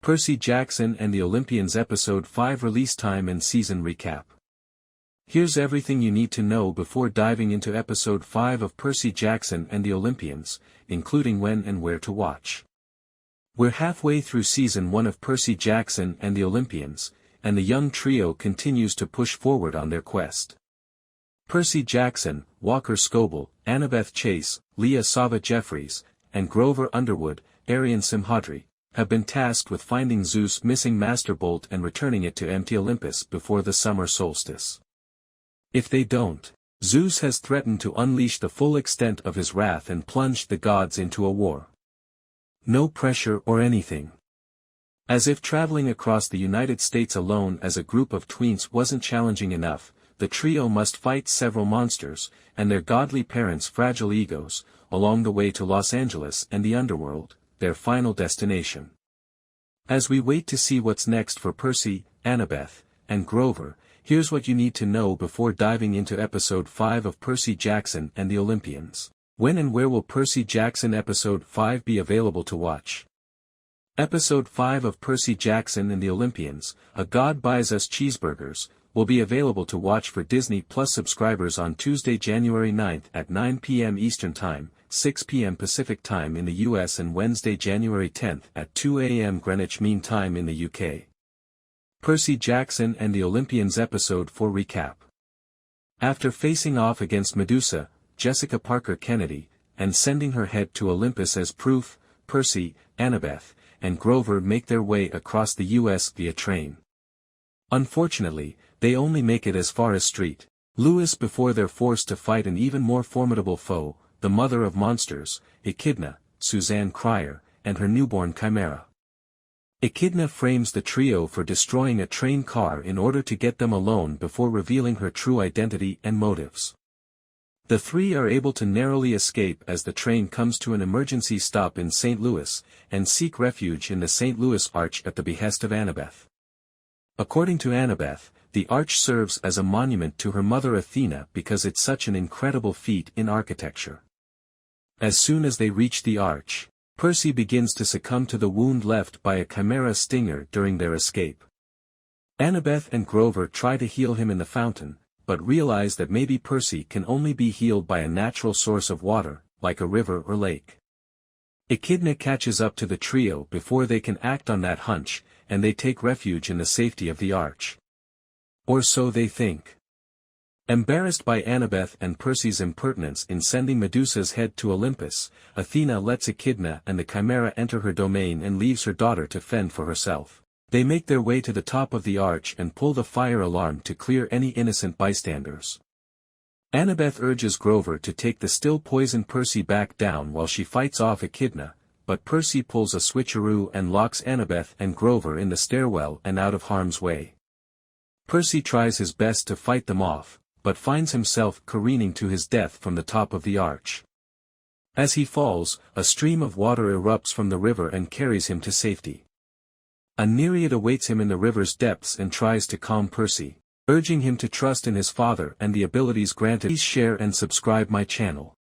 Percy Jackson and the Olympians Episode 5 release time and season recap. Here's everything you need to know before diving into Episode 5 of Percy Jackson and the Olympians, including when and where to watch. We're halfway through Season 1 of Percy Jackson and the Olympians, and the young trio continues to push forward on their quest. Percy Jackson, Walker Scobell, Annabeth Chase, Leah Sava Jeffries, and Grover Underwood, Arian Simhodri, have been tasked with finding Zeus' missing Master Bolt and returning it to empty Olympus before the summer solstice. If they don't, Zeus has threatened to unleash the full extent of his wrath and plunged the gods into a war. No pressure or anything. As if traveling across the United States alone as a group of tweens wasn't challenging enough, the trio must fight several monsters, and their godly parents' fragile egos, along the way to Los Angeles and the underworld, their final destination. As we wait to see what's next for Percy, Annabeth, and Grover, here's what you need to know before diving into Episode 5 of Percy Jackson and the Olympians. When and where will Percy Jackson Episode 5 be available to watch? Episode 5 of Percy Jackson and the Olympians, A God Buys Us Cheeseburgers, will be available to watch for Disney Plus subscribers on Tuesday, January 9th at 9 p.m. Eastern Time, 6 p.m. Pacific Time in the US, and Wednesday, January 10th at 2 a.m. Greenwich Mean Time in the UK. Percy Jackson and the Olympians Episode 4 recap. After facing off against Medusa, Jessica Parker Kennedy, and sending her head to Olympus as proof, Percy, Annabeth, and Grover make their way across the US via train. Unfortunately, they only make it as far as St. Louis before they're forced to fight an even more formidable foe, the mother of monsters, Echidna, Suzanne Cryer, and her newborn chimera. Echidna frames the trio for destroying a train car in order to get them alone before revealing her true identity and motives. The three are able to narrowly escape as the train comes to an emergency stop in St. Louis, and seek refuge in the St. Louis Arch at the behest of Annabeth. According to Annabeth, the arch serves as a monument to her mother Athena because it's such an incredible feat in architecture. As soon as they reach the arch, Percy begins to succumb to the wound left by a chimera stinger during their escape. Annabeth and Grover try to heal him in the fountain, but realize that maybe Percy can only be healed by a natural source of water, like a river or lake. Echidna catches up to the trio before they can act on that hunch, and they take refuge in the safety of the arch. Or so they think. Embarrassed by Annabeth and Percy's impertinence in sending Medusa's head to Olympus, Athena lets Echidna and the chimera enter her domain and leaves her daughter to fend for herself. They make their way to the top of the arch and pull the fire alarm to clear any innocent bystanders. Annabeth urges Grover to take the still poisoned Percy back down while she fights off Echidna, but Percy pulls a switcheroo and locks Annabeth and Grover in the stairwell and out of harm's way. Percy tries his best to fight them off, but finds himself careening to his death from the top of the arch. As he falls, a stream of water erupts from the river and carries him to safety. A Nereid awaits him in the river's depths and tries to calm Percy, urging him to trust in his father and the abilities granted. Please share and subscribe my channel.